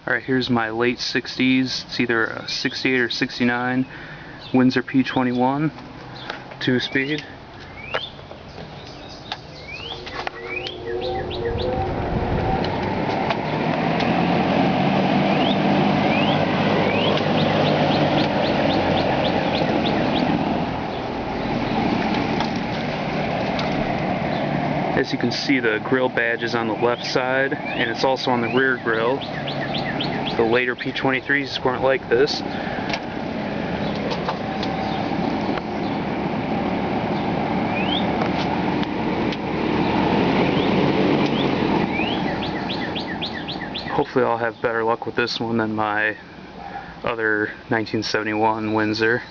Alright, here's my late 60s, it's either a 68 or 69 Windsor P-21 2-speed. As you can see, the grill badge is on the left side, and it's also on the rear grill. The later P-23s weren't like this. Hopefully I'll have better luck with this one than my other 1971 Windsor.